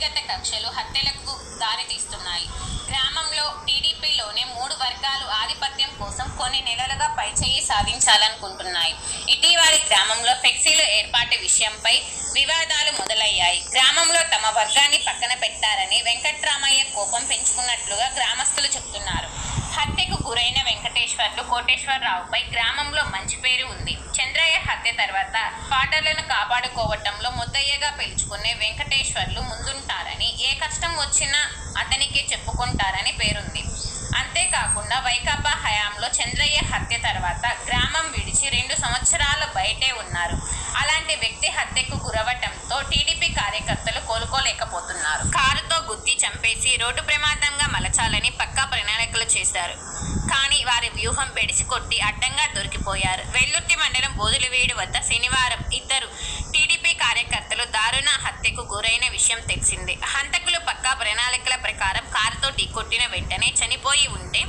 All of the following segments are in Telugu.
వ్యక్తిగత కక్షలు హత్యలకు దారితీస్తున్నాయి. గ్రామంలో టీడీపీలోనే 3 వర్గాలు ఆధిపత్యం కోసం కొన్ని నెలలుగా పైచేయి సాధించాలనుకుంటున్నాయి. ఇటీవలి గ్రామంలో ఫ్లెక్సీల ఏర్పాటు విషయంపై వివాదాలు మొదలయ్యాయి. గ్రామంలో తమ వర్గాన్ని పక్కన పెట్టారని వెంకట్రామయ్య కోపం పెంచుకున్నట్లుగా గ్రామస్తులు చెబుతున్నారు. హత్యకు గురైన వెంకటేశ్వర్లు కోటేశ్వరరావుపై గ్రామంలో మంచి పేరు ఉంది. చంద్రయ్య హత్య తర్వాత పాటలను కాపాడుకోవటంలో ముద్దయ్యగా పిలుచుకునే వెంకటేశ్వర్లు ముందుంటారని, ఏ కష్టం వచ్చినా అతనికే చెప్పుకుంటారని పేరుంది. అంతేకాకుండా వైకాపా హయాంలో చంద్రయ్య హత్య తర్వాత గ్రామం విడిచి 2 సంవత్సరాలు బయటే ఉన్నారు. అలాంటి వ్యక్తి హత్యకు గురవటంతో టీడీపీ కార్యకర్తలు కోలుకోలేకపోతున్నారు. కారుతో గుద్ది చంపేసి రోడ్డు ప్రమాదంగా మలచాలని పక్కా ప్రణాళికలు చేశారు. కానీ వారి వ్యూహం బెడిసికొట్టి అడ్డంగా దొరికిపోయారు. వెల్లుర్తి మండలం బోదులవేడు వద్ద శనివారం 2 టీడీపీ కార్యకర్తలు దారుణ హత్యకు గురైన విషయం తెలిసిందే. హంతకులు పక్కా ప్రణాళికల ప్రకారం కారుతో ఢీకొట్టిన వెంటనే చనిపోయి ఉంటే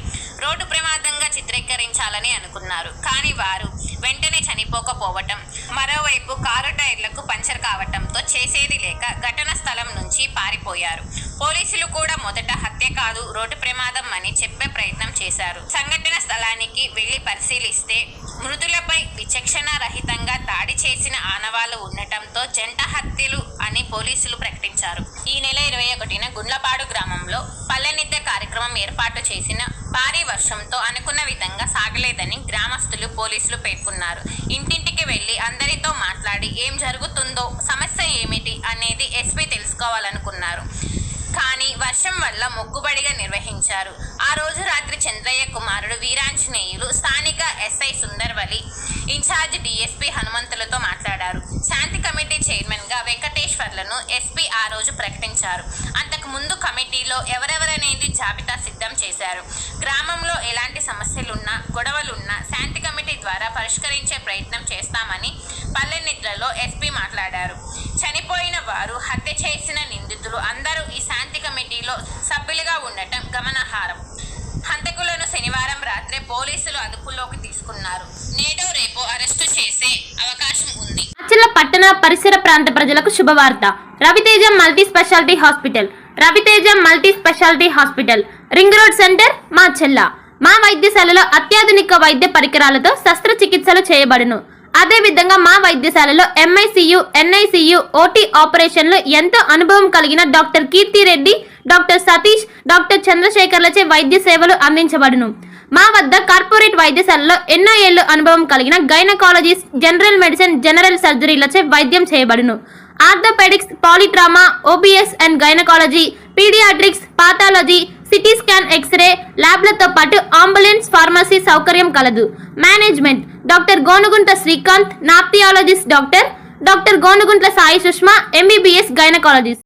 రోడ్డు ప్రమాదంగా చిత్రీకరించాలని అనుకున్నారు. కానీ వారు వెంటనే చనిపోకపోవటం, మరోవైపు కారు టైర్లకు పంచర్ కావటంతో చేసేది లేక ఘటన స్థలం నుంచి పారిపోయారు. పోలీసులు కూడా మొదట హత్య కాదు, రోడ్డు ప్రమాదం అని చెప్పే ప్రయత్నం చేశారు. సంఘటన స్థలానికి వెళ్లి పరిశీలిస్తే మృతులపై విచక్షణ రహితంగా దాడి చేసిన ఆనవాళ్లు ఉండటంతో జంట హత్యలు అని పోలీసులు ప్రకటించారు. ఈ నెల 21న గుండ్లపాడు గ్రామంలో పల్లెనిద్ద కార్యక్రమం ఏర్పాటు చేసిన భారీ వర్షంతో అనుకున్న విధంగా సాగలేదని గ్రామస్తులు పోలీసులు పేర్కొన్నారు. ఇంటింటికి వెళ్లి అందరితో మాట్లాడి ఏం జరుగుతుందో, సమస్య ఏమిటి అనేది ఎస్పీ తెలుసుకోవాలనుకున్నారు. కానీ వర్షం వల్ల మొక్కుబడిగా నిర్వహించారు. ఆ రోజు రాత్రి చంద్రయ్య కుమారుడు వీరాంజనేయులు స్థానిక ఎస్ఐ సుందర్వలి, ఇన్ఛార్జ్ డీఎస్పీ హనుమంతులతో మాట్లాడారు. శాంతి కమిటీ చైర్మన్ గా వెంకటేశ్వర్లను ఎస్పీ ఆ రోజు ప్రకటించారు. అంతకు ముందు కమిటీలో ఎవరెవరనేది జాబితా సిద్ధం చేశారు. గ్రామంలో ఎలాంటి సమస్యలున్నా, గొడవలున్నా శాంతి కమిటీ ద్వారా పరిష్కరించే ప్రయత్నం చేస్తామని పల్లెనిద్రలో ఎస్పీ మాట్లాడారు. చనిపోయిన వారు, హత్య చేసిన నిందితులు అందరూ ఈ శాంతి కమిటీలో సభ్యులుగా ఉండటం గమనార్హం. హంతకులను శనివారం రాత్రే పోలీసులు అదుపులోకి తీసుకున్నారు. నేడో రేపో అరెస్టు చేసే అవకాశం ఉంది. మాచర్ల పట్టణ పరిసర ప్రాంత ప్రజలకు శుభవార్త. Raviteja multi speciality hospital. Raviteja multi speciality hospital, ring road centre, Macherla. మా వైద్యశాలలో అత్యాధునిక వైద్య పరికరాలతో శస్త్రచికిత్సలు చేయబడును. అదేవిధంగా మా వైద్యశాలలో ఎంఐసియు, ఎన్ఐసియు, ఓటీ ఆపరేషన్లు ఎంతో అనుభవం కలిగిన doctor Keerthi Reddy, doctor Satish, doctor చంద్రశేఖర్లచే వైద్య సేవలు అందించబడును. మా వద్ద కార్పొరేట్ వైద్యశాలలో ఎన్నో ఏళ్లు అనుభవం కలిగిన గైనకాలజిస్ట్, జనరల్ మెడిసిన్, జనరల్ సర్జరీలచే వైద్యం చేయబడును. Orthopaedics, polytrauma, OBS and gynaecology, paediatrics, pathology, CT scan, X ray ల్యాబ్లతో పాటు అంబులెన్స్, ఫార్మసీ సౌకర్యం కలదు. Management doctor Gonuguntla Srikanth, ophthalmologist doctor Gonuguntla Sai Sushma, MBBS gynaecologist.